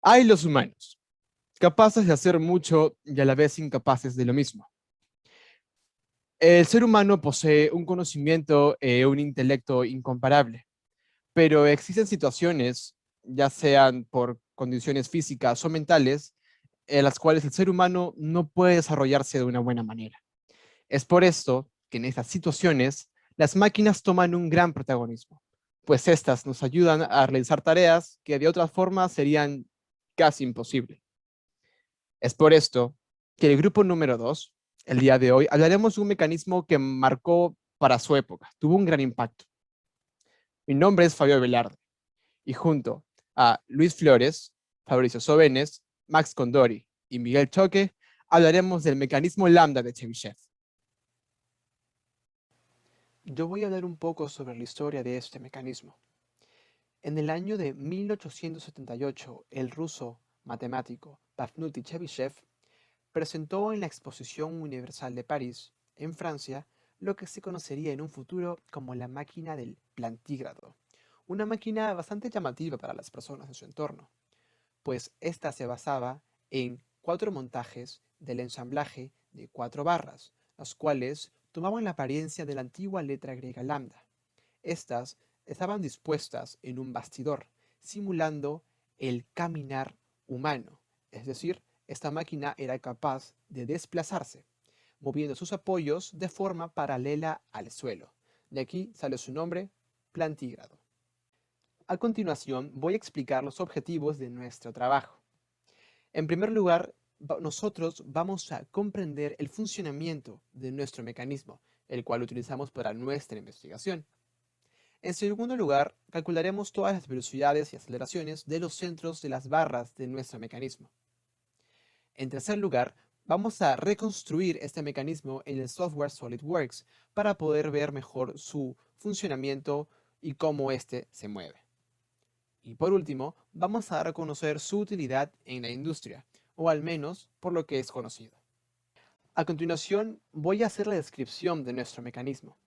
Hay los humanos, capaces de hacer mucho y a la vez incapaces de lo mismo. El ser humano posee un conocimiento e un intelecto incomparable, pero existen situaciones, ya sean por condiciones físicas o mentales, en las cuales el ser humano no puede desarrollarse de una buena manera. Es por esto que en estas situaciones las máquinas toman un gran protagonismo, pues estas nos ayudan a realizar tareas que de otra forma serían casi imposibles. Es por esto que el grupo número 2, el día de hoy, hablaremos de un mecanismo que marcó para su época, tuvo un gran impacto. Mi nombre es Fabio Velarde y junto a Luis Flores, Fabricio Sobenes, Max Condori y Miguel Choque, hablaremos del mecanismo lambda de Chebyshev. Yo voy a hablar un poco sobre la historia de este mecanismo. En el año de 1878, el ruso matemático Pafnuty Chebyshev presentó en la Exposición Universal de París, en Francia, lo que se conocería en un futuro como la máquina del plantígrado, una máquina bastante llamativa para las personas de su entorno, pues ésta se basaba en 4 montajes del ensamblaje de 4 barras, las cuales tomaban la apariencia de la antigua letra griega lambda. Estas estaban dispuestas en un bastidor, simulando el caminar humano, es decir, esta máquina era capaz de desplazarse, moviendo sus apoyos de forma paralela al suelo. De aquí sale su nombre, plantígrado. A continuación voy a explicar los objetivos de nuestro trabajo. En primer lugar, nosotros vamos a comprender el funcionamiento de nuestro mecanismo, el cual utilizamos para nuestra investigación. En segundo lugar, calcularemos todas las velocidades y aceleraciones de los centros de las barras de nuestro mecanismo. En tercer lugar, vamos a reconstruir este mecanismo en el software SolidWorks para poder ver mejor su funcionamiento y cómo éste se mueve. Y por último, vamos a dar a conocer su utilidad en la industria, o al menos por lo que es conocido. A continuación, voy a hacer la descripción de nuestro mecanismo.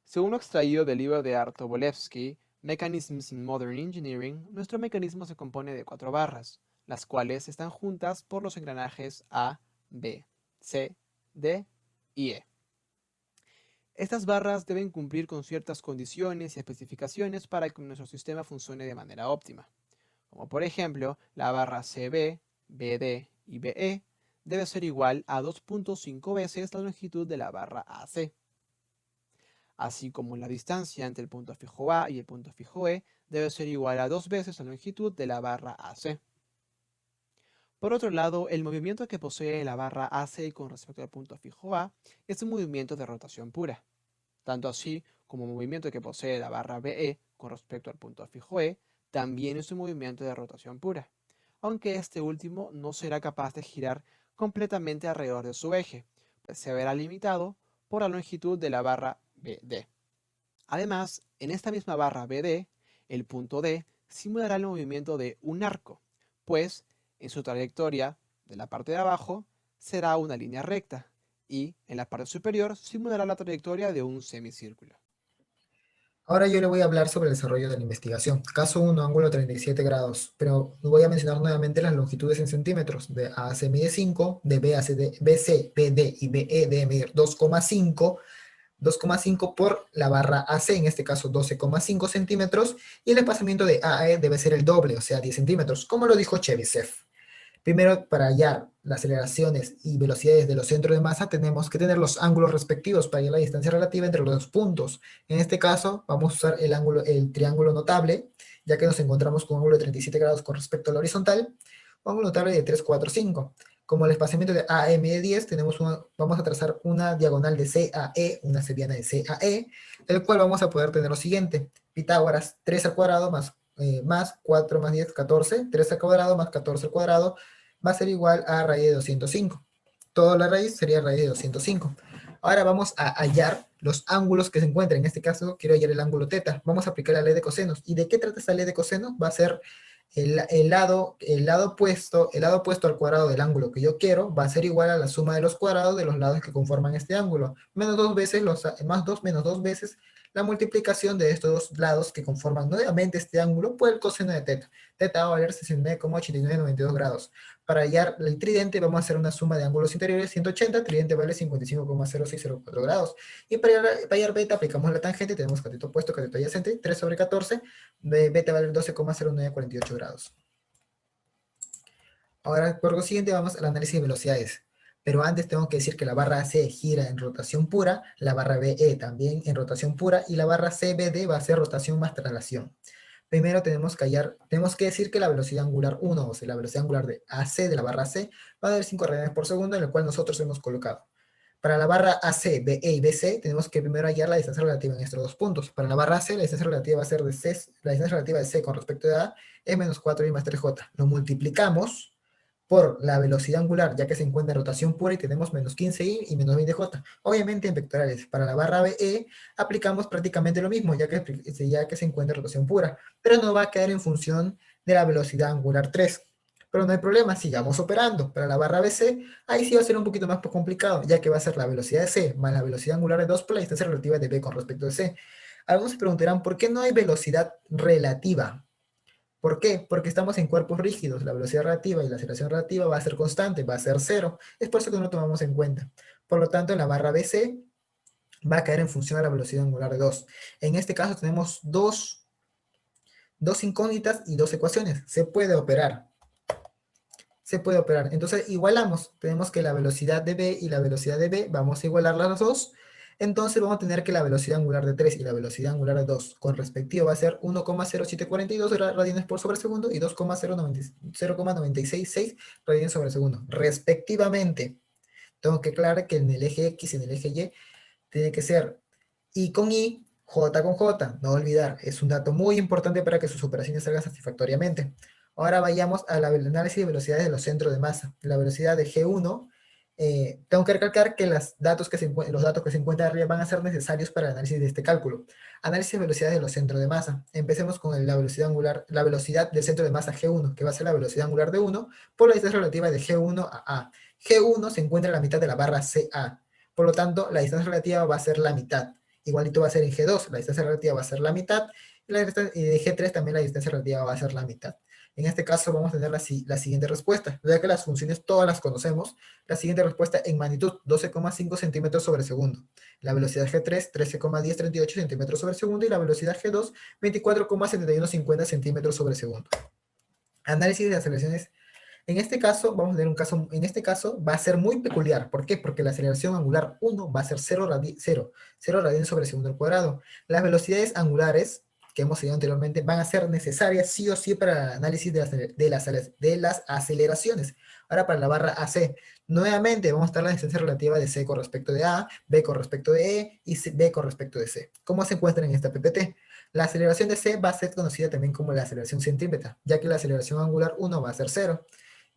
Según lo extraído del libro de Arto Bolevsky, Mechanisms in Modern Engineering, nuestro mecanismo se compone de 4 barras, las cuales están juntas por los engranajes A, B, C, D y E. Estas barras deben cumplir con ciertas condiciones y especificaciones para que nuestro sistema funcione de manera óptima, como por ejemplo la barra CB, BD y BE debe ser igual a 2.5 veces la longitud de la barra AC, así como la distancia entre el punto fijo A y el punto fijo E debe ser igual a 2 veces la longitud de la barra AC. Por otro lado, el movimiento que posee la barra AC con respecto al punto fijo A es un movimiento de rotación pura, tanto así como el movimiento que posee la barra BE con respecto al punto fijo E también es un movimiento de rotación pura, aunque este último no será capaz de girar completamente alrededor de su eje, pues se verá limitado por la longitud de la barra BD. Además, en esta misma barra BD, el punto D simulará el movimiento de un arco, pues en su trayectoria de la parte de abajo será una línea recta y en la parte superior simulará la trayectoria de un semicírculo. Ahora yo le voy a hablar sobre el desarrollo de la investigación. Caso 1, ángulo 37 grados, pero voy a mencionar nuevamente las longitudes en centímetros. De A se mide 5, de B a CD, BC, BD y BE debe medir 2,5 por la barra AC, en este caso 12,5 centímetros, y el desplazamiento de AE debe ser el doble, o sea 10 centímetros, como lo dijo Chebyshev. Primero, para hallar las aceleraciones y velocidades de los centros de masa, tenemos que tener los ángulos respectivos para hallar la distancia relativa entre los dos puntos. En este caso, vamos a usar el triángulo notable, ya que nos encontramos con un ángulo de 37 grados con respecto al horizontal, un ángulo notable de 3, 4, 5. Como el espaciamiento de AM de 10, vamos a trazar una diagonal de CAE, una seriana de CAE, el cual vamos a poder tener lo siguiente. Pitágoras, 3 al cuadrado más 4 más 10, 14, 3 al cuadrado más 14 al cuadrado va a ser igual a raíz de 205. Toda la raíz sería raíz de 205. Ahora vamos a hallar los ángulos que se encuentran. En este caso, quiero hallar el ángulo teta. Vamos a aplicar la ley de cosenos. ¿Y de qué trata esta ley de cosenos? Va a ser el lado opuesto al cuadrado del ángulo que yo quiero, va a ser igual a la suma de los cuadrados de los lados que conforman este ángulo. Menos 2 veces, más 2 menos 2 veces la multiplicación de estos dos lados que conforman nuevamente este ángulo por el coseno de teta. Teta va a valer 69,8992 grados. Para hallar el tridente vamos a hacer una suma de ángulos interiores 180, tridente vale 55,0604 grados. Y para hallar beta aplicamos la tangente, tenemos cateto opuesto, cateto adyacente, 3 sobre 14, beta vale 12,0948 grados. Ahora, por lo siguiente, vamos al análisis de velocidades. Pero antes tengo que decir que la barra C gira en rotación pura, la barra BE también en rotación pura, y la barra CBD va a ser rotación más traslación. Primero tenemos que decir que la velocidad angular 1, o sea, la velocidad angular de AC de la barra C, va a dar 5 radianes por segundo, en el cual nosotros hemos colocado. Para la barra AC, BE y BC, tenemos que primero hallar la distancia relativa en estos dos puntos. Para la barra C, la distancia relativa va a ser la distancia relativa de C con respecto de A es menos 4 y más 3J. Lo multiplicamos por la velocidad angular, ya que se encuentra en rotación pura y tenemos menos 15i y menos 20j. Obviamente en vectoriales. Para la barra BE aplicamos prácticamente lo mismo, ya que se encuentra en rotación pura, pero no va a quedar en función de la velocidad angular 3. Pero no hay problema, sigamos operando. Para la barra BC, ahí sí va a ser un poquito más complicado, ya que va a ser la velocidad de C más la velocidad angular de 2 por la distancia relativa de B con respecto de C. Algunos se preguntarán, ¿por qué no hay velocidad relativa? ¿Por qué? Porque estamos en cuerpos rígidos. La velocidad relativa y la aceleración relativa va a ser constante, va a ser cero. Es por eso que no lo tomamos en cuenta. Por lo tanto, en la barra BC va a caer en función a la velocidad angular de 2. En este caso tenemos dos incógnitas y dos ecuaciones. Se puede operar. Se puede operar. Entonces igualamos. Tenemos que la velocidad de B y la velocidad de B, vamos a igualar las dos. Entonces vamos a tener que la velocidad angular de 3 y la velocidad angular de 2 con respectivo va a ser 1,0742 radianes por sobre segundo y 2,0966 radianes sobre segundo, respectivamente. Tengo que aclarar que en el eje X y en el eje Y tiene que ser I con I, J con J, no olvidar, es un dato muy importante para que sus operaciones salgan satisfactoriamente. Ahora vayamos al análisis de velocidades de los centros de masa. La velocidad de G1, tengo que recalcar que los datos que se encuentran arriba van a ser necesarios para el análisis de este cálculo. Análisis de velocidades de los centros de masa. Empecemos con la velocidad angular, la velocidad del centro de masa G1, que va a ser la velocidad angular de 1 por la distancia relativa de G1 a A. G1 se encuentra en la mitad de la barra CA. Por lo tanto, la distancia relativa va a ser la mitad. Igualito va a ser en G2, la distancia relativa va a ser la mitad, y de G3 también la distancia relativa va a ser la mitad. En este caso vamos a tener la siguiente respuesta, ya que las funciones todas las conocemos, la siguiente respuesta en magnitud, 12,5 centímetros sobre segundo. La velocidad G3, 13,1038 centímetros sobre segundo, y la velocidad G2, 24,7150 centímetros sobre segundo. Análisis de aceleraciones. En este caso, vamos a tener un caso, en este caso va a ser muy peculiar. ¿Por qué? Porque la aceleración angular 1 va a ser 0 radianes sobre segundo al cuadrado. Las velocidades angulares que hemos seguido anteriormente van a ser necesarias sí o sí para el análisis de las aceleraciones. Ahora para la barra AC, nuevamente vamos a estar la distancia relativa de C con respecto de A, B con respecto de E y B con respecto de C. ¿Cómo se encuentra en esta PPT? La aceleración de C va a ser conocida también como la aceleración centrípeta, ya que la aceleración angular 1 va a ser 0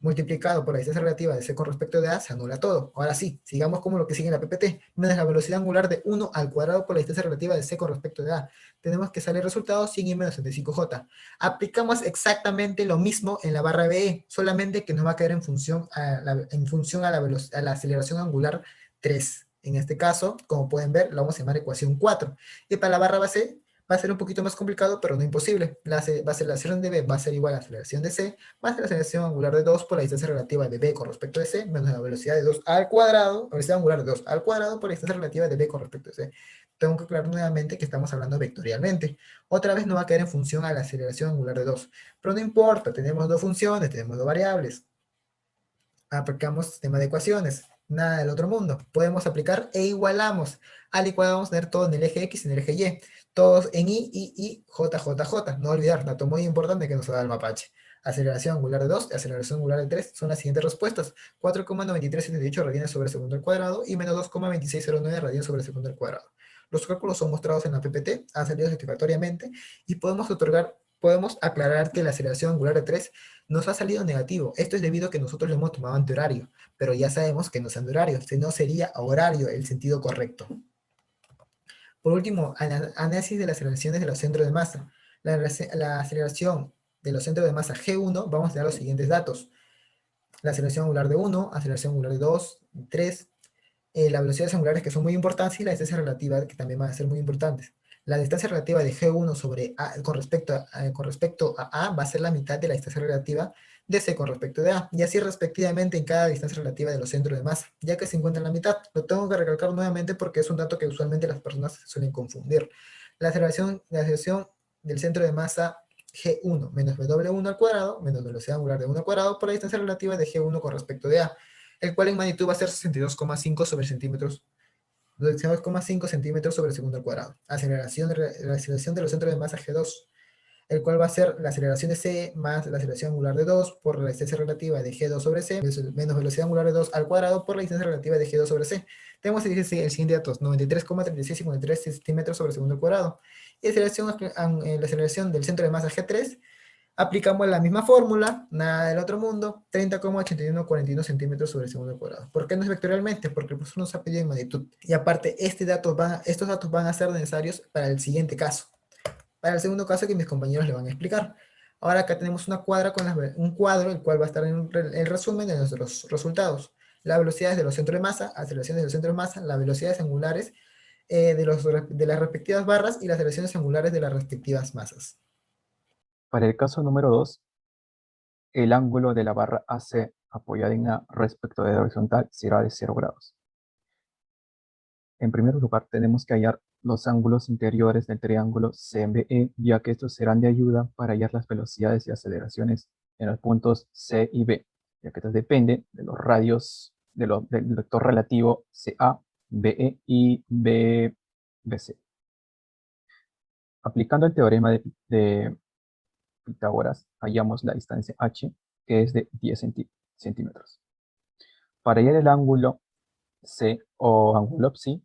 multiplicado por la distancia relativa de C con respecto de A, se anula todo. Ahora sí, sigamos como lo que sigue en la PPT, menos la velocidad angular de 1 al cuadrado por la distancia relativa de C con respecto de A. Tenemos que salir el resultado 100 y menos 65J. Aplicamos exactamente lo mismo en la barra BE, solamente que nos va a caer en función a la aceleración angular 3. En este caso, como pueden ver, lo vamos a llamar ecuación 4. Y para la barra base va a ser un poquito más complicado, pero no imposible. La aceleración de B va a ser igual a la aceleración de C, más la aceleración angular de 2 por la distancia relativa de B con respecto de C, menos la velocidad de 2 al cuadrado, velocidad angular de 2 al cuadrado por la distancia relativa de B con respecto de C. Tengo que aclarar nuevamente que estamos hablando vectorialmente. Otra vez no va a caer en función a la aceleración angular de 2. Pero no importa, tenemos dos funciones, tenemos dos variables. Aplicamos sistema de ecuaciones, nada del otro mundo. Podemos aplicar e igualamos. Al igual vamos a tener todo en el eje X y en el eje Y. Todos en I, J, J, J. No olvidar, dato muy importante que nos da el mapache. Aceleración angular de 2 y aceleración angular de 3 son las siguientes respuestas. 4,9378 radianes sobre segundo al cuadrado y menos 2,2609 radianes sobre segundo al cuadrado. Los cálculos son mostrados en la PPT, han salido satisfactoriamente y podemos aclarar que la aceleración angular de 3 nos ha salido negativo. Esto es debido a que nosotros lo hemos tomado antihorario, pero ya sabemos que no es antihorario, si no sería horario el sentido correcto. Por último, análisis de las aceleraciones de los centros de masa. La aceleración de los centros de masa G1, vamos a dar los siguientes datos. La aceleración angular de 1, aceleración angular de 2, 3, las velocidades angulares que son muy importantes y la distancia relativa que también van a ser muy importantes. La distancia relativa de G1 sobre A con respecto a A va a ser la mitad de la distancia relativa de C con respecto de A, y así respectivamente en cada distancia relativa de los centros de masa, ya que se encuentra en la mitad. Lo tengo que recalcar nuevamente porque es un dato que usualmente las personas suelen confundir. La aceleración del centro de masa G1 menos W1 al cuadrado, menos velocidad angular de 1 al cuadrado, por la distancia relativa de G1 con respecto de A, el cual en magnitud va a ser 62,5 sobre centímetros 2,5 centímetros sobre segundo al cuadrado. La aceleración de los centros de masa G2, el cual va a ser la aceleración de C más la aceleración angular de 2 por la distancia relativa de G2 sobre C, menos velocidad angular de 2 al cuadrado por la distancia relativa de G2 sobre C. Tenemos el siguiente datos, 93,3653 centímetros sobre segundo al cuadrado. Y la aceleración del centro de masa G3, aplicamos la misma fórmula, nada del otro mundo, 30,8141 centímetros sobre segundo al cuadrado. ¿Por qué no es vectorialmente? Porque el profesor nos ha pedido en magnitud. Y aparte, estos datos van a ser necesarios para el siguiente caso. Para el segundo caso que mis compañeros le van a explicar. Ahora acá tenemos un cuadro, el cual va a estar en el resumen de nuestros resultados. Las velocidades de los centros de masa, aceleraciones de los centros de masa, las velocidades angulares de las respectivas barras y las aceleraciones angulares de las respectivas masas. Para el caso número 2, el ángulo de la barra AC apoyada en A respecto de la horizontal será de 0 grados. En primer lugar, tenemos que hallar los ángulos interiores del triángulo CME, ya que estos serán de ayuda para hallar las velocidades y aceleraciones en los puntos C y B, ya que estos dependen de los radios del vector relativo CA, BE y BC. Aplicando el teorema de Pitágoras, hallamos la distancia h, que es de 10 centímetros. Para hallar el ángulo C o ángulo psi,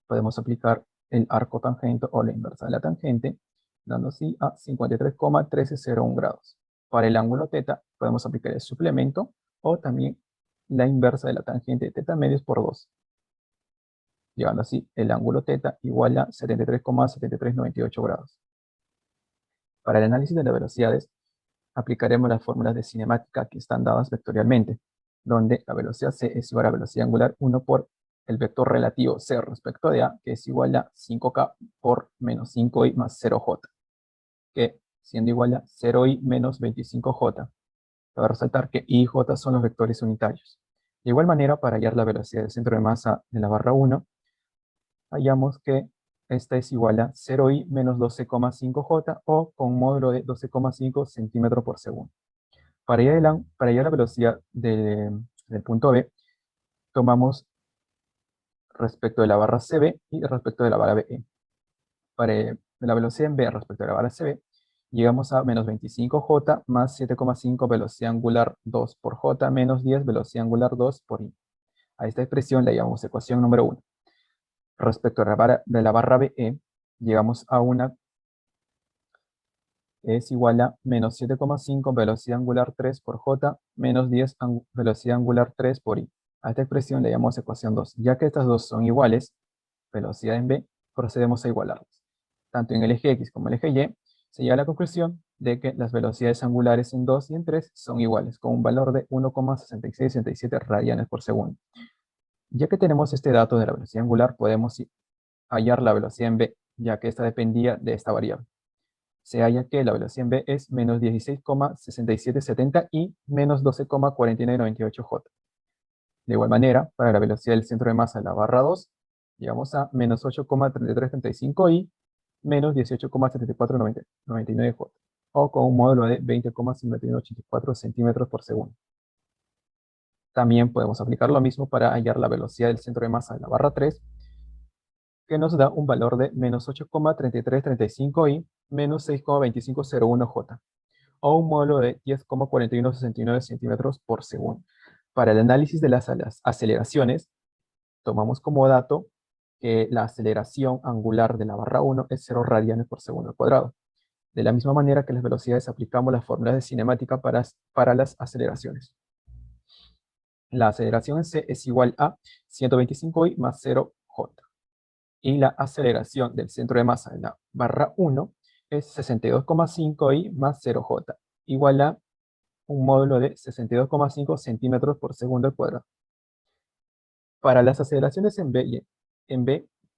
podemos aplicar el arco tangente o la inversa de la tangente, dando así a 53,1301 grados. Para el ángulo θ, podemos aplicar el suplemento o también la inversa de la tangente de θ medios por 2, llevando así el ángulo θ igual a 73,7398 grados. Para el análisis de las velocidades, aplicaremos las fórmulas de cinemática que están dadas vectorialmente, donde la velocidad c es igual a velocidad angular 1 por el vector relativo c respecto de a, que es igual a 5k por menos 5i más 0j, que siendo igual a 0i menos 25j. Cabe resaltar que i y j son los vectores unitarios. De igual manera, para hallar la velocidad del centro de masa de la barra 1, hallamos que esta es igual a 0i menos 12,5j o con un módulo de 12,5 centímetros por segundo. Para hallar la velocidad del punto B, tomamos respecto de la barra CB y respecto de la barra BE. Para la velocidad en B respecto de la barra CB, llegamos a menos 25j más 7,5 velocidad angular 2 por j menos 10 velocidad angular 2 por i. A esta expresión la llamamos ecuación número 1. Respecto de la barra BE, llegamos a una es igual a menos 7,5 velocidad angular 3 por j menos 10 velocidad angular 3 por i. A esta expresión le llamamos ecuación 2. Ya que estas dos son iguales, velocidad en b, procedemos a igualarlas. Tanto en el eje x como en el eje y, se llega a la conclusión de que las velocidades angulares en 2 y en 3 son iguales, con un valor de 1,6667 radianes por segundo. Ya que tenemos este dato de la velocidad angular, podemos hallar la velocidad en b, ya que esta dependía de esta variable. Se halla que la velocidad en b es menos 16,6770 y menos 12,4998j. De igual manera, para la velocidad del centro de masa de la barra 2, llegamos a menos 8,3335 y menos 18,7499j, o con un módulo de 20,5184 centímetros por segundo. También podemos aplicar lo mismo para hallar la velocidad del centro de masa de la barra 3, que nos da un valor de menos 8,3335 y menos 6,2501j, o un módulo de 10,4169 centímetros por segundo. Para el análisis de las aceleraciones, tomamos como dato que la aceleración angular de la barra 1 es 0 radianes por segundo al cuadrado. De la misma manera que las velocidades, aplicamos las fórmulas de cinemática para las aceleraciones. La aceleración en c es igual a 125i más 0j. Y la aceleración del centro de masa de la barra 1 es 62,5i más 0j, igual a un módulo de 62,5 centímetros por segundo al cuadrado. Para las aceleraciones en B,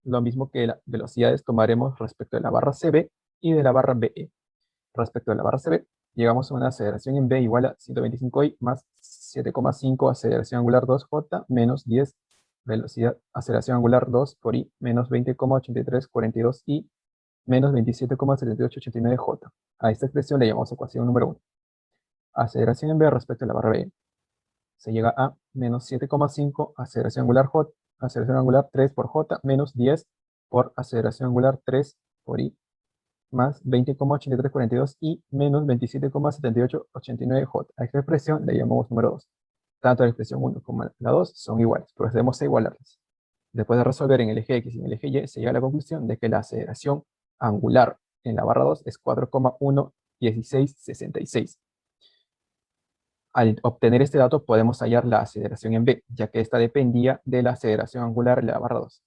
lo mismo que las velocidades tomaremos respecto de la barra CB y de la barra BE. Respecto de la barra CB, llegamos a una aceleración en B igual a 125i más 7,5 aceleración angular 2j menos 10 velocidad aceleración angular 2 por i menos 20,8342i menos 27,7889j. A esta expresión le llamamos ecuación número 1. Aceleración en B respecto a la barra B. Se llega a menos 7,5 aceleración angular 3 por j menos 10 por aceleración angular 3 por i más 20,8342 y menos 27,7889j. A esta expresión le llamamos número 2. Tanto la expresión 1 como la 2 son iguales. Procedemos a igualarlas. Después de resolver en el eje X y en el eje Y, se llega a la conclusión de que la aceleración angular en la barra 2 es 4,11666. Al obtener este dato podemos hallar la aceleración en B, ya que esta dependía de la aceleración angular en la barra 2,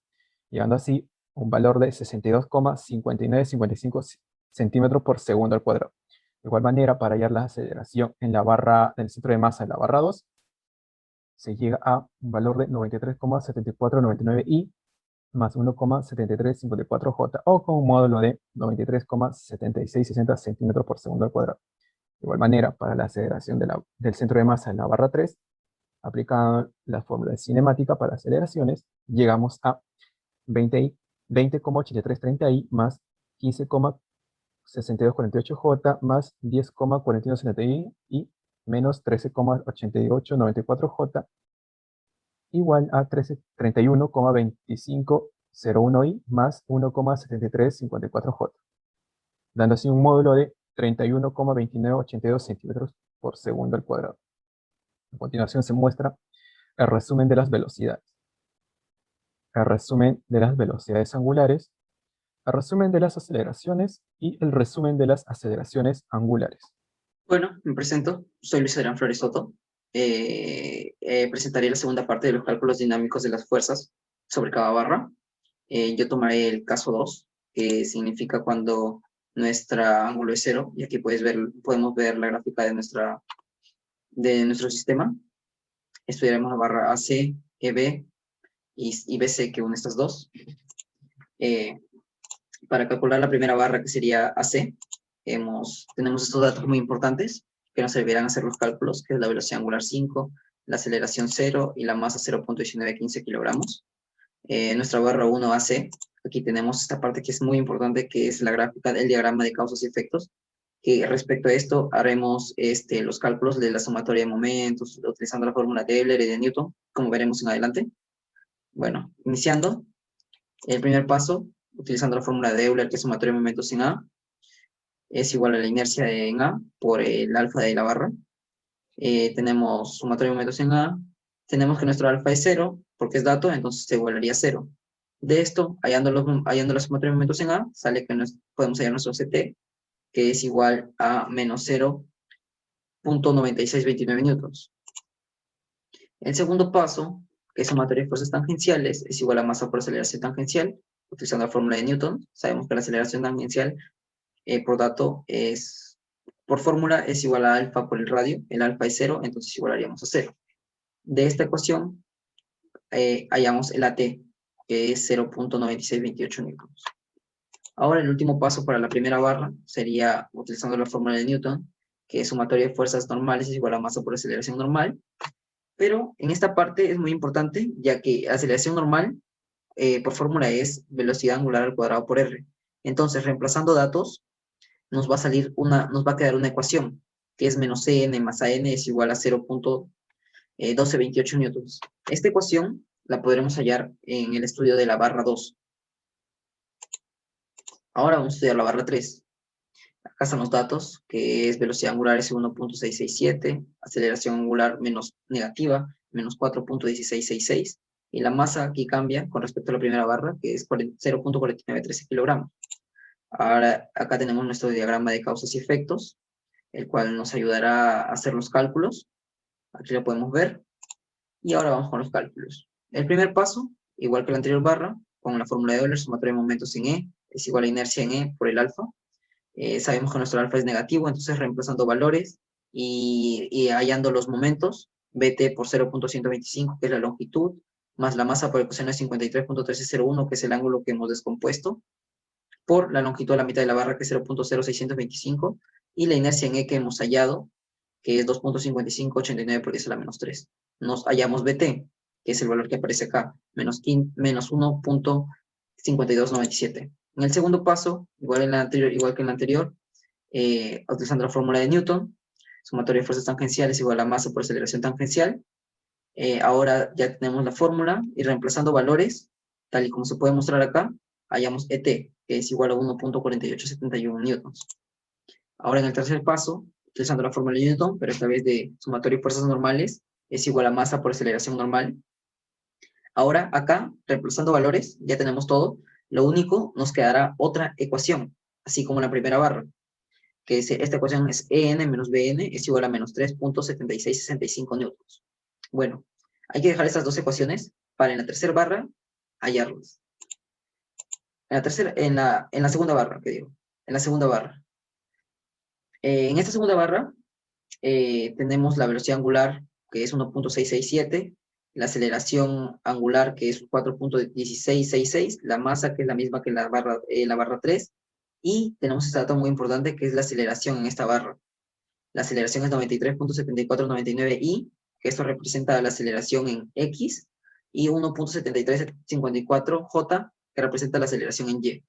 llegando así un valor de 62,5955 centímetros por segundo al cuadrado. De igual manera, para hallar la aceleración en la barra del centro de masa en la barra 2, se llega a un valor de 93,7499i más 1,7354j, o con un módulo de 93,7660 centímetros por segundo al cuadrado. De igual manera, para la aceleración del centro de masa en la barra 3, aplicando la fórmula de cinemática para aceleraciones, llegamos a 20,8330i más 15,6248j más 10,4170i y menos 13,8894j igual a 31,2501i más 1,7354j, dando así un módulo de 31,2982 centímetros por segundo al cuadrado. A continuación se muestra el resumen de las velocidades. El resumen de las velocidades angulares, el resumen de las aceleraciones y el resumen de las aceleraciones angulares. Bueno, me presento, soy Luis Adrián Flores Soto. Presentaré la segunda parte de los cálculos dinámicos de las fuerzas sobre cada barra. Yo tomaré el caso 2, que significa cuando nuestro ángulo es 0, y aquí podemos ver la gráfica de nuestro sistema. Estudiaremos la barra AC, EB y BC que une estas dos. Para calcular la primera barra, que sería AC, tenemos estos datos muy importantes que nos servirán a hacer los cálculos, que es la velocidad angular 5, la aceleración 0 y la masa 0.1915 kilogramos. Nuestra barra 1 AC, aquí tenemos esta parte que es muy importante, que es la gráfica del diagrama de causas y efectos, que respecto a esto haremos los cálculos de la sumatoria de momentos, utilizando la fórmula de Euler y de Newton, como veremos en adelante. Bueno, iniciando, el primer paso, utilizando la fórmula de Euler, que es sumatoria de momentos en A, es igual a la inercia en A por el alfa de la barra. Tenemos sumatoria de momentos en A, tenemos que nuestro alfa es 0, porque es dato, entonces se igualaría a 0. De esto, hallando la sumatoria de momentos en A, sale que podemos hallar nuestro CT, que es igual a menos 0.9629 newtons. El segundo paso, que es sumatoria de fuerzas tangenciales, es igual a masa por aceleración tangencial, utilizando la fórmula de Newton. Sabemos que la aceleración tangencial por dato por fórmula es igual a alfa por el radio. El alfa es 0, entonces igualaríamos a 0. De esta ecuación hallamos el AT, que es 0.9628 newtons. Ahora el último paso para la primera barra sería utilizando la fórmula de Newton, que es sumatoria de fuerzas normales es igual a masa por aceleración normal. Pero en esta parte es muy importante, ya que aceleración normal por fórmula es velocidad angular al cuadrado por R. Entonces, reemplazando datos, nos va a quedar una ecuación, que es menos CN más AN es igual a 0.1228 newtons. Esta ecuación la podremos hallar en el estudio de la barra 2. Ahora vamos a estudiar la barra 3. Acá están los datos, que es velocidad angular es 1.667, aceleración angular menos negativa, menos 4.1666, y la masa aquí cambia con respecto a la primera barra, que es 0.4913 kilogramos. Ahora acá tenemos nuestro diagrama de causas y efectos, el cual nos ayudará a hacer los cálculos. Aquí lo podemos ver. Y ahora vamos con los cálculos. El primer paso, igual que la anterior barra, con la fórmula de Euler, sumatoria de momentos en E, es igual a inercia en E por el alfa. Sabemos que nuestro alfa es negativo, entonces reemplazando valores y hallando los momentos, BT por 0.125, que es la longitud, más la masa por el coseno de 53.1301, que es el ángulo que hemos descompuesto, por la longitud a la mitad de la barra, que es 0.0625, y la inercia en E que hemos hallado, que es 2.5589 por 10 a la menos 3. Nos hallamos BT, que es el valor que aparece acá, menos 1.5297. En el segundo paso, igual que en el anterior, utilizando la fórmula de Newton, sumatoria de fuerzas tangenciales igual a masa por aceleración tangencial. Ahora ya tenemos la fórmula y reemplazando valores, tal y como se puede mostrar acá, hallamos ET, que es igual a 1.4871 newtons. Ahora en el tercer paso, utilizando la fórmula de Newton, pero esta vez de sumatoria de fuerzas normales, es igual a masa por aceleración normal. Ahora acá, reemplazando valores, ya tenemos todo. Lo único, nos quedará otra ecuación, así como la primera barra, que esta ecuación es EN menos BN es igual a menos 3.7665 newtons. Bueno, hay que dejar estas dos ecuaciones para en la tercera barra hallarlas. En la segunda barra, ¿qué digo? En la segunda barra. En esta segunda barra tenemos la velocidad angular, que es 1.667, la aceleración angular, que es 4.1666, la masa, que es la misma que la barra 3, y tenemos este dato muy importante, que es la aceleración en esta barra. La aceleración es 93.7499i, que esto representa la aceleración en X, y 1.7354j, que representa la aceleración en Y.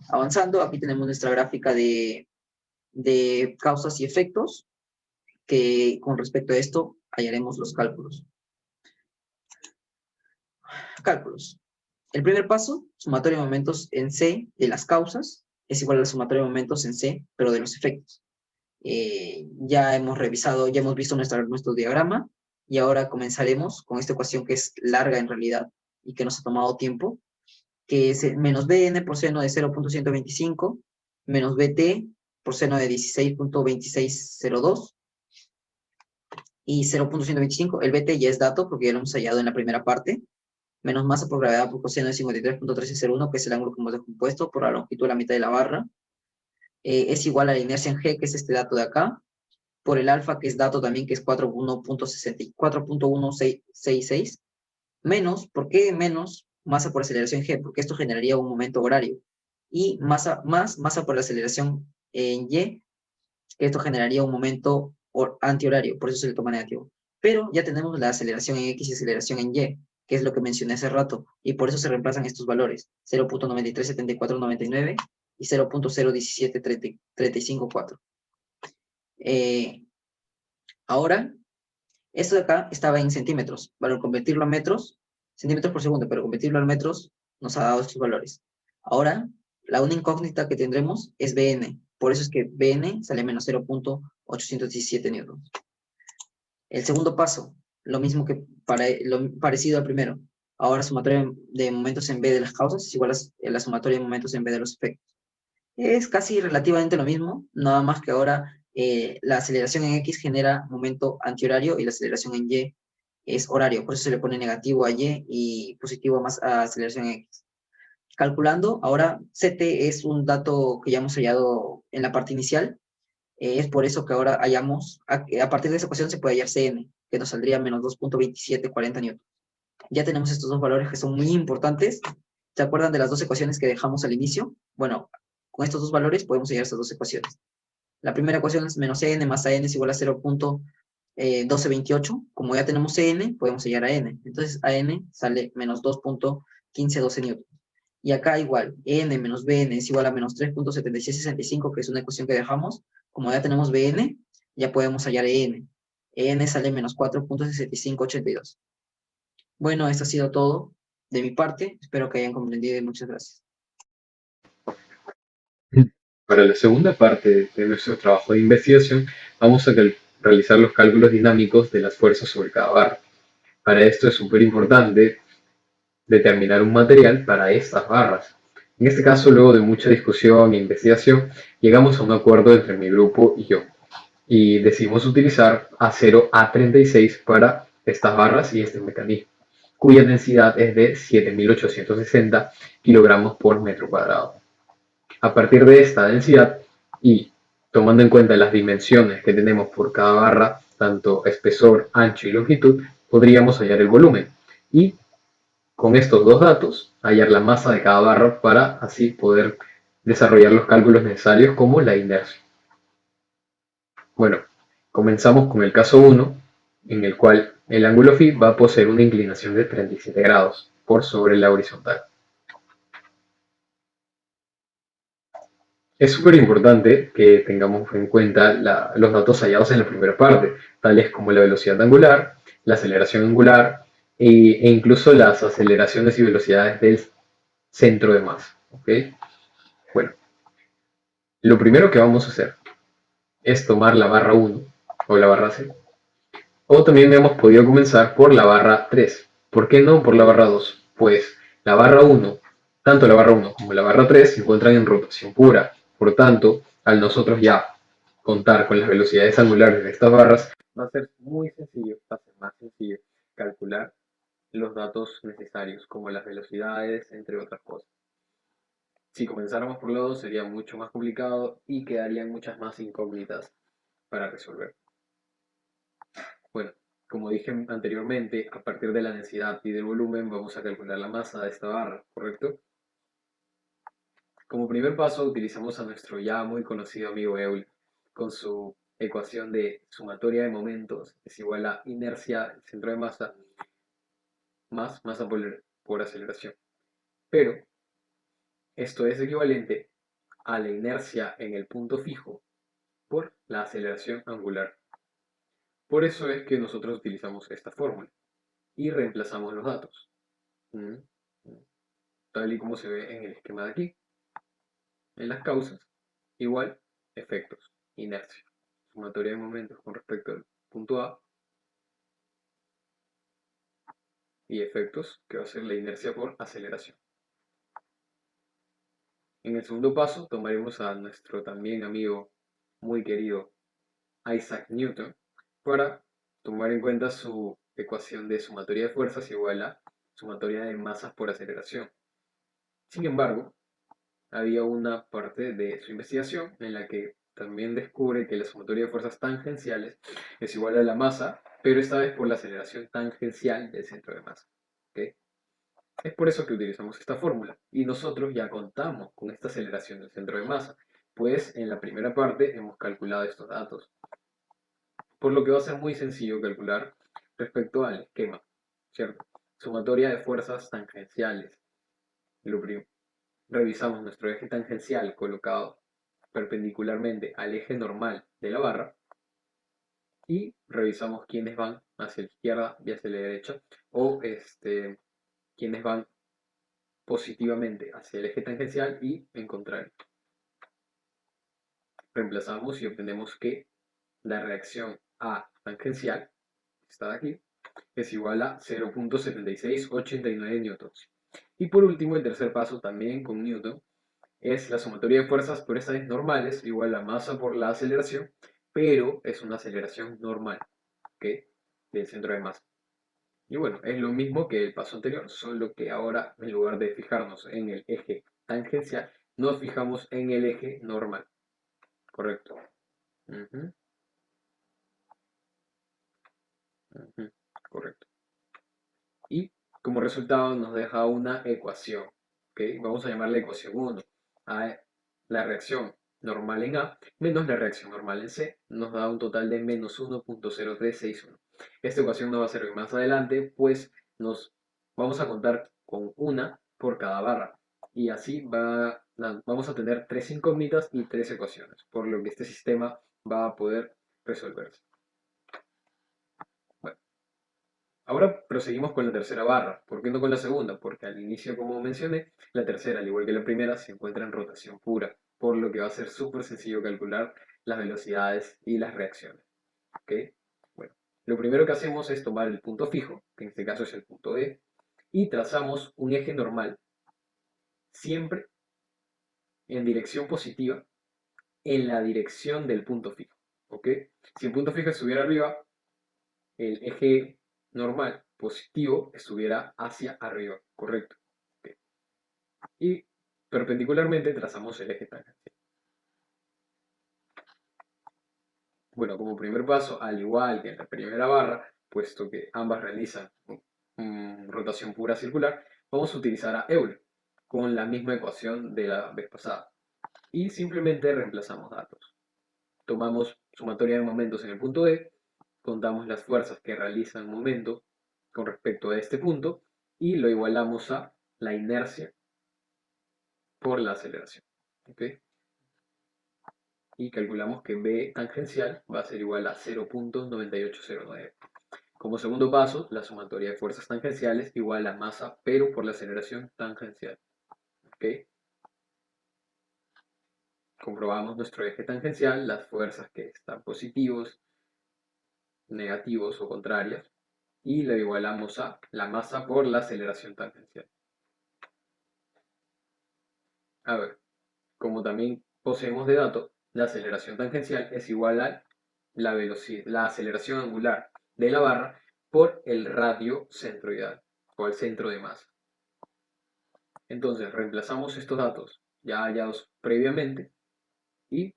Avanzando, aquí tenemos nuestra gráfica de causas y efectos, que con respecto a esto hallaremos los cálculos. Cálculos. El primer paso, sumatoria de momentos en C de las causas, es igual a la sumatoria de momentos en C, pero de los efectos. Ya hemos visto nuestro diagrama, y ahora comenzaremos con esta ecuación que es larga en realidad, y que nos ha tomado tiempo, que es menos Bn por seno de 0.125, menos Bt por seno de 16.2602, y 0.125, el Bt ya es dato, porque ya lo hemos hallado en la primera parte, menos masa por gravedad por coseno de 53.1301, que es el ángulo que hemos descompuesto, por la longitud de la mitad de la barra, es igual a la inercia en G, que es este dato de acá, por el alfa, que es dato también, que es 4.166, menos, ¿por qué menos masa por aceleración en G? Porque esto generaría un momento horario, y masa por la aceleración en Y, que esto generaría un momento antihorario, por eso se le toma negativo. Pero ya tenemos la aceleración en X y aceleración en Y, que es lo que mencioné hace rato, y por eso se reemplazan estos valores, 0.937499 y 0.017354. Ahora, esto de acá estaba en centímetros. Para convertirlo a metros, centímetros por segundo, pero convertirlo a metros nos ha dado estos valores. Ahora, la única incógnita que tendremos es Bn. Por eso es que Bn sale menos 0.817 newtons. El segundo paso, lo mismo que parecido al primero. Ahora, sumatoria de momentos en B de las causas es igual a la sumatoria de momentos en B de los efectos. Es casi relativamente lo mismo, nada más que ahora la aceleración en X genera momento antihorario y la aceleración en Y es horario, por eso se le pone negativo a Y y positivo a aceleración en X. Calculando, ahora CT es un dato que ya hemos hallado en la parte inicial, es por eso que ahora hallamos, a partir de esa ecuación se puede hallar Cn, que nos saldría menos 2.2740 newtons. Ya tenemos estos dos valores que son muy importantes. ¿Se acuerdan de las dos ecuaciones que dejamos al inicio? Bueno, con estos dos valores podemos hallar estas dos ecuaciones. La primera ecuación es menos N más AN es igual a 0.1228. Como ya tenemos N, podemos hallar a N. Entonces AN sale menos 2.1512 newtons. Y acá igual, N menos Bn es igual a menos 3.7665, que es una ecuación que dejamos. Como ya tenemos Bn, ya podemos hallar En. En sale menos 4.6582. Bueno, esto ha sido todo de mi parte. Espero que hayan comprendido y muchas gracias. Para la segunda parte de nuestro trabajo de investigación, vamos a realizar los cálculos dinámicos de las fuerzas sobre cada barra. Para esto es súper importante determinar un material para estas barras. En este caso, luego de mucha discusión e investigación, llegamos a un acuerdo entre mi grupo y yo, y decidimos utilizar acero A36 para estas barras y este mecanismo, cuya densidad es de 7.860 kilogramos por metro cuadrado. A partir de esta densidad y tomando en cuenta las dimensiones que tenemos por cada barra, tanto espesor, ancho y longitud, podríamos hallar el volumen. y con estos dos datos hallar la masa de cada barra para así poder desarrollar los cálculos necesarios como la inercia. Bueno, comenzamos con el caso 1, en el cual el ángulo φ va a poseer una inclinación de 37 grados por sobre la horizontal. Es súper importante que tengamos en cuenta los datos hallados en la primera parte, tales como la velocidad angular, la aceleración angular e incluso las aceleraciones y velocidades del centro de masa. ¿Okay? Bueno, lo primero que vamos a hacer es tomar la barra 1 o la barra C. O también hemos podido comenzar por la barra 3. ¿Por qué no por la barra 2? Pues la barra 1, tanto la barra 1 como la barra 3 se encuentran en rotación pura. Por tanto, al nosotros ya contar con las velocidades angulares de estas barras, va a ser muy sencillo, va a ser más sencillo calcular los datos necesarios, como las velocidades, entre otras cosas. Si comenzáramos por la 2 sería mucho más complicado y quedarían muchas más incógnitas para resolver. Bueno, como dije anteriormente, a partir de la densidad y del volumen vamos a calcular la masa de esta barra, ¿correcto? Como primer paso utilizamos a nuestro ya muy conocido amigo Euler, con su ecuación de sumatoria de momentos es igual a inercia del centro de masa más masa por aceleración. Pero esto es equivalente a la inercia en el punto fijo por la aceleración angular. Por eso es que nosotros utilizamos esta fórmula y reemplazamos los datos. Tal y como se ve en el esquema de aquí. En las causas, igual, efectos, inercia, sumatoria de momentos con respecto al punto A, y efectos, que va a ser la inercia por aceleración. En el segundo paso, tomaremos a nuestro también amigo muy querido Isaac Newton para tomar en cuenta su ecuación de sumatoria de fuerzas igual a sumatoria de masas por aceleración. Sin embargo, había una parte de su investigación en la que también descubre que la sumatoria de fuerzas tangenciales es igual a la masa, pero esta vez por la aceleración tangencial del centro de masa. ¿Okay? Es por eso que utilizamos esta fórmula y nosotros ya contamos con esta aceleración del centro de masa, pues en la primera parte hemos calculado estos datos, por lo que va a ser muy sencillo calcular respecto al esquema, ¿cierto? Sumatoria de fuerzas tangenciales. Lo primero. Revisamos nuestro eje tangencial colocado perpendicularmente al eje normal de la barra y revisamos quiénes van hacia la izquierda y hacia la derecha o quiénes van positivamente hacia el eje tangencial y en contrario. Reemplazamos y obtenemos que la reacción A tangencial, que está de aquí, es igual a 0.7689 newtons. Y por último, el tercer paso también con Newton es la sumatoria de fuerzas, pero esta vez normales, igual a masa por la aceleración, pero es una aceleración normal, ¿ok? Del centro de masa. Y bueno, es lo mismo que el paso anterior, solo que ahora en lugar de fijarnos en el eje tangencial, nos fijamos en el eje normal, ¿correcto? Correcto. Y como resultado nos deja una ecuación, ¿ok? Vamos a llamarla ecuación 1. A la reacción normal en A menos la reacción normal en C nos da un total de menos 1.0361. Esta ecuación nos va a servir más adelante, pues nos vamos a contar con una por cada barra. Y así vamos a tener 3 incógnitas y 3 ecuaciones, por lo que este sistema va a poder resolverse. Bueno, ahora proseguimos con la tercera barra. ¿Por qué no con la segunda? Porque al inicio, como mencioné, la tercera, al igual que la primera, se encuentra en rotación pura, por lo que va a ser súper sencillo calcular las velocidades y las reacciones. ¿Ok? Bueno, lo primero que hacemos es tomar el punto fijo, que en este caso es el punto E, y trazamos un eje normal, siempre en dirección positiva, en la dirección del punto fijo. ¿Ok? Si el punto fijo estuviera arriba, el eje normal positivo estuviera hacia arriba, correcto. Okay. Y perpendicularmente trazamos el eje tangencial. Bueno, como primer paso, al igual que en la primera barra, puesto que ambas realizan un rotación pura circular, vamos a utilizar a Euler con la misma ecuación de la vez pasada. Y simplemente reemplazamos datos. Tomamos sumatoria de momentos en el punto E, contamos las fuerzas que realiza el momento con respecto a este punto y lo igualamos a la inercia por la aceleración. ¿Okay? Y calculamos que B tangencial va a ser igual a 0.9809. Como segundo paso, la sumatoria de fuerzas tangenciales igual a masa, pero por la aceleración tangencial. ¿Okay? Comprobamos nuestro eje tangencial, las fuerzas que están positivos, negativos o contrarias, y lo igualamos a la masa por la aceleración tangencial. A ver, como también poseemos de dato, la aceleración tangencial es igual a la velocidad, la aceleración angular de la barra por el radio centroidal o el centro de masa. Entonces reemplazamos estos datos ya hallados previamente y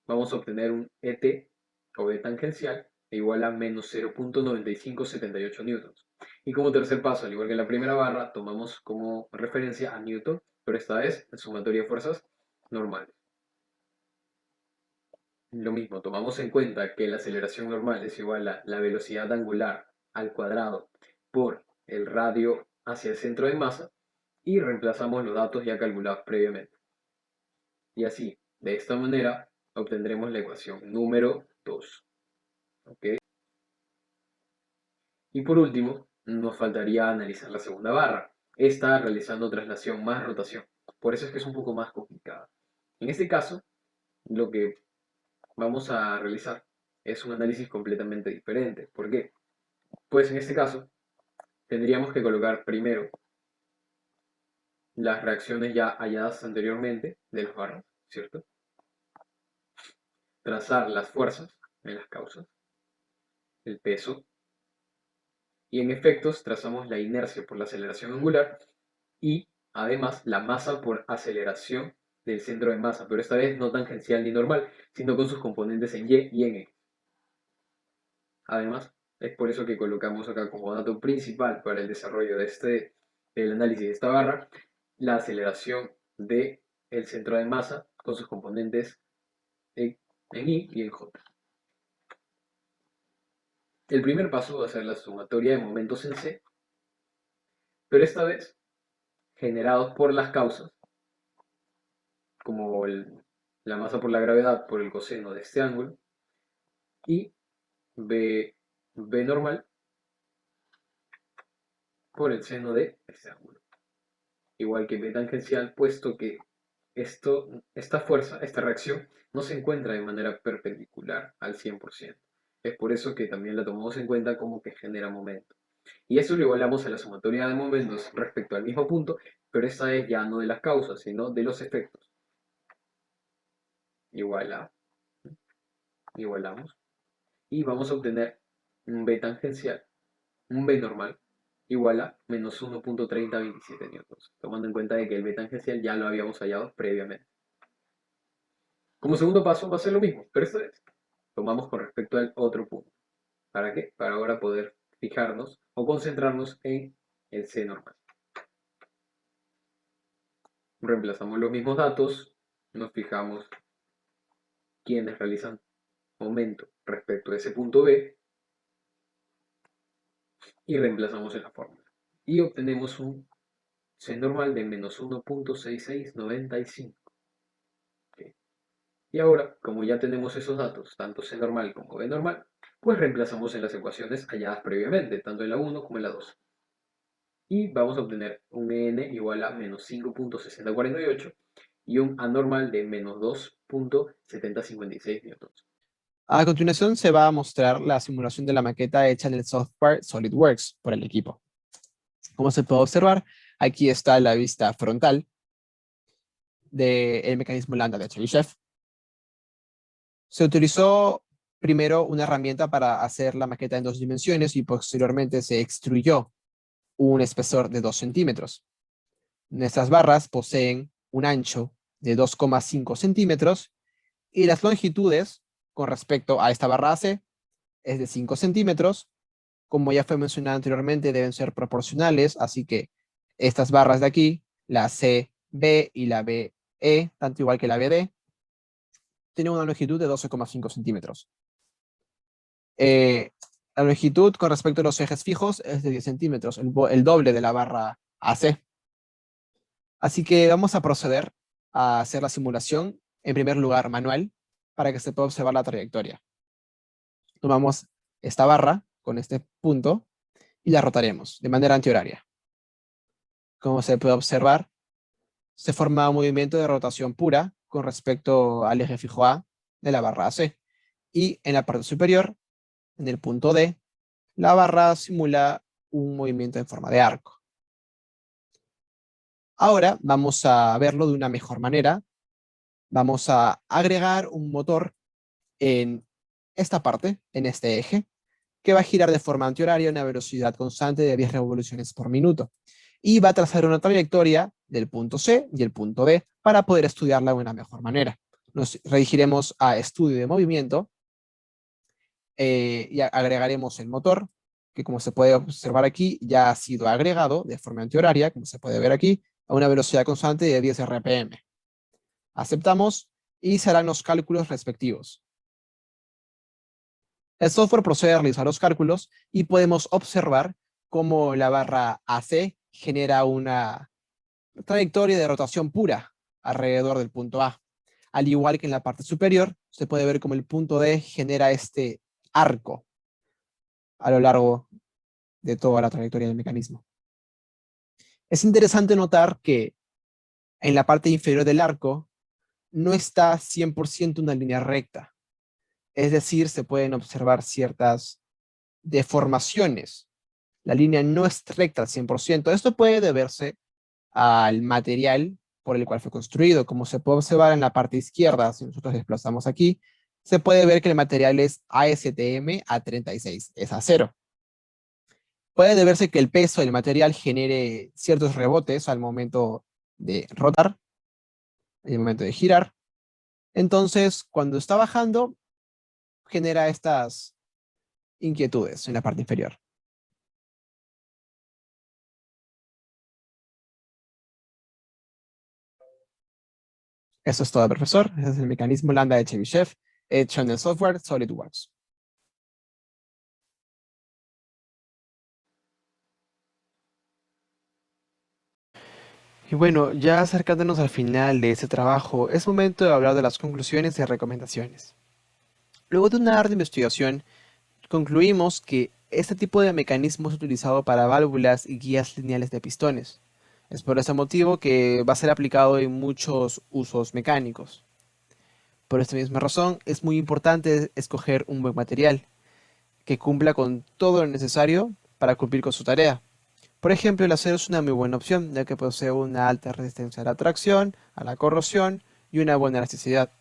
vamos a obtener un ET o B tangencial igual a menos 0.9578 newtons. Y como tercer paso, al igual que en la primera barra, tomamos como referencia a Newton, pero esta vez en sumatoria de fuerzas normales. Lo mismo, tomamos en cuenta que la aceleración normal es igual a la velocidad angular al cuadrado por el radio hacia el centro de masa y reemplazamos los datos ya calculados previamente. Y así, de esta manera, obtendremos la ecuación número 2. ¿Okay? Y por último, nos faltaría analizar la segunda barra. Esta realizando traslación más rotación. Por eso es que es un poco más complicada. En este caso, lo que vamos a realizar es un análisis completamente diferente. ¿Por qué? Pues en este caso, tendríamos que colocar primero las reacciones ya halladas anteriormente de las barras, ¿cierto? Trazar las fuerzas en las causas, el peso, y en efectos trazamos la inercia por la aceleración angular y además la masa por aceleración del centro de masa, pero esta vez no tangencial ni normal, sino con sus componentes en Y y en X. Además, es por eso que colocamos acá como dato principal para el desarrollo del análisis de esta barra, la aceleración del centro de masa con sus componentes en I y en J. El primer paso va a ser la sumatoria de momentos en C, pero esta vez generados por las causas, como la masa por la gravedad por el coseno de este ángulo, y B normal por el seno de este ángulo. Igual que B tangencial, puesto que esta fuerza, esta reacción, no se encuentra de manera perpendicular al 100%. Es por eso que también la tomamos en cuenta como que genera momento. Y eso lo igualamos a la sumatoria de momentos respecto al mismo punto, pero esta vez ya no de las causas, sino de los efectos. Igualamos. Y vamos a obtener un B tangencial, un B normal, igual a menos 1.3027 newtons, tomando en cuenta de que el B tangencial ya lo habíamos hallado previamente. Como segundo paso va a ser lo mismo, pero esta vez tomamos con respecto al otro punto. ¿Para qué? Para ahora poder fijarnos o concentrarnos en el C normal. Reemplazamos los mismos datos, nos fijamos quiénes realizan momento respecto a ese punto B y reemplazamos en la fórmula. Y obtenemos un C normal de menos 1.6695. ¿Okay? Y ahora, como ya tenemos esos datos, tanto C normal como B normal, pues reemplazamos en las ecuaciones halladas previamente, tanto en la 1 como en la 2. Y vamos a obtener un EN igual a menos 5.6048 y un A normal de menos 2.7056 newtons. A continuación se va a mostrar la simulación de la maqueta hecha en el software SolidWorks por el equipo. Como se puede observar, aquí está la vista frontal del mecanismo lambda de Chebyshev. Se utilizó primero una herramienta para hacer la maqueta en 2 dimensiones y posteriormente se extruyó un espesor de 2 centímetros. Nuestras barras poseen un ancho de 2,5 centímetros y las longitudes con respecto a esta barra AC es de 5 centímetros Como ya fue mencionado anteriormente, deben ser proporcionales, así que estas barras de aquí, la CB y la BE, tanto igual que la BD, tienen una longitud de 12,5 centímetros. La longitud con respecto a los ejes fijos es de 10 centímetros, el doble de la barra AC. Así que vamos a proceder a hacer la simulación, en primer lugar manual, para que se pueda observar la trayectoria. Tomamos esta barra con este punto y la rotaremos de manera antihoraria. Como se puede observar, se forma un movimiento de rotación pura con respecto al eje fijo A de la barra AC. Y en la parte superior, en el punto D, la barra simula un movimiento en forma de arco. Ahora vamos a verlo de una mejor manera. Vamos a agregar un motor en esta parte, en este eje, que va a girar de forma antihoraria a una velocidad constante de 10 revoluciones por minuto. Y va a trazar una trayectoria del punto C y el punto D para poder estudiarla de una mejor manera. Nos redirigiremos a estudio de movimiento y agregaremos el motor, que como se puede observar aquí, ya ha sido agregado de forma antihoraria, como se puede ver aquí, a una velocidad constante de 10 RPM. Aceptamos y se harán los cálculos respectivos. El software procede a realizar los cálculos y podemos observar cómo la barra AC genera una trayectoria de rotación pura alrededor del punto A. Al igual que en la parte superior, se puede ver cómo el punto D genera este arco a lo largo de toda la trayectoria del mecanismo. Es interesante notar que en la parte inferior del arco no está 100% una línea recta. Es decir, se pueden observar ciertas deformaciones. La línea no es recta al 100%. Esto puede deberse al material por el cual fue construido. Como se puede observar en la parte izquierda, si nosotros desplazamos aquí, se puede ver que el material es ASTM A36, es acero. Puede deberse que el peso del material genere ciertos rebotes al momento de rotar, al momento de girar. Entonces, cuando está bajando, genera estas inquietudes en la parte inferior. Eso es todo, profesor. Ese es el mecanismo lambda de Chebyshev hecho en el software SolidWorks. Y bueno, ya acercándonos al final de este trabajo, es momento de hablar de las conclusiones y recomendaciones. Luego de una ardua investigación, concluimos que este tipo de mecanismo es utilizado para válvulas y guías lineales de pistones. Es por ese motivo que va a ser aplicado en muchos usos mecánicos. Por esta misma razón, es muy importante escoger un buen material que cumpla con todo lo necesario para cumplir con su tarea. Por ejemplo, el acero es una muy buena opción, ya que posee una alta resistencia a la tracción, a la corrosión y una buena elasticidad.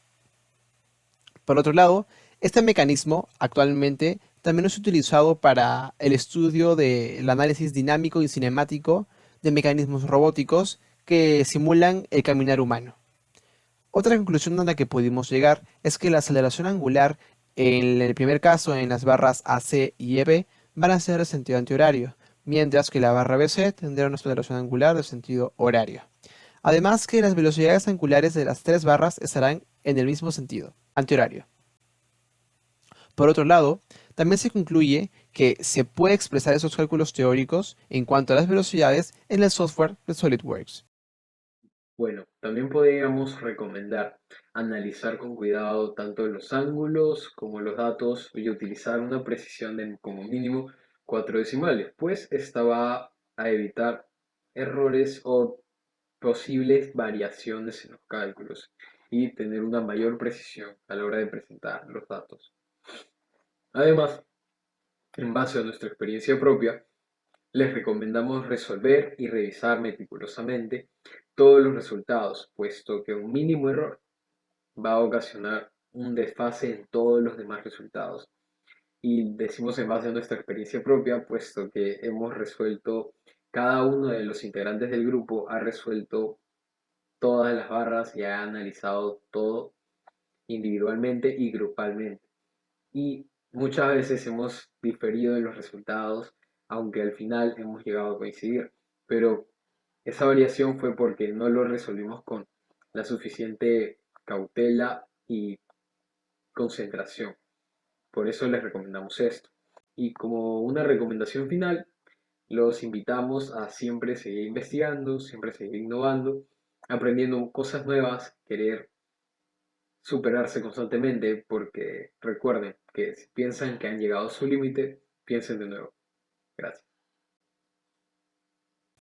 Por otro lado, este mecanismo actualmente también es utilizado para el estudio del análisis dinámico y cinemático de mecanismos robóticos que simulan el caminar humano. Otra conclusión a la que pudimos llegar es que la aceleración angular en el primer caso en las barras AC y EB van a ser de sentido antihorario, mientras que la barra BC tendrá una aceleración angular de sentido horario. Además que las velocidades angulares de las tres barras estarán en el mismo sentido, antihorario. Por otro lado, también se concluye que se puede expresar esos cálculos teóricos en cuanto a las velocidades en el software de SolidWorks. Bueno, también podríamos recomendar analizar con cuidado tanto los ángulos como los datos y utilizar una precisión de como mínimo 4 decimales, pues esta va a evitar errores o posibles variaciones en los cálculos y tener una mayor precisión a la hora de presentar los datos. Además, en base a nuestra experiencia propia, les recomendamos resolver y revisar meticulosamente todos los resultados, puesto que un mínimo error va a ocasionar un desfase en todos los demás resultados. Y decimos en base a nuestra experiencia propia, puesto que hemos resuelto, cada uno de los integrantes del grupo ha resuelto todas las barras y ha analizado todo individualmente y grupalmente. Y Muchas veces hemos diferido en los resultados, aunque al final hemos llegado a coincidir, pero esa variación fue porque no lo resolvimos con la suficiente cautela y concentración. Por eso les recomendamos esto. Y como una recomendación final, los invitamos a siempre seguir investigando, siempre seguir innovando, aprendiendo cosas nuevas, querer superarse constantemente, porque recuerden que si piensan que han llegado a su límite, piensen de nuevo. Gracias.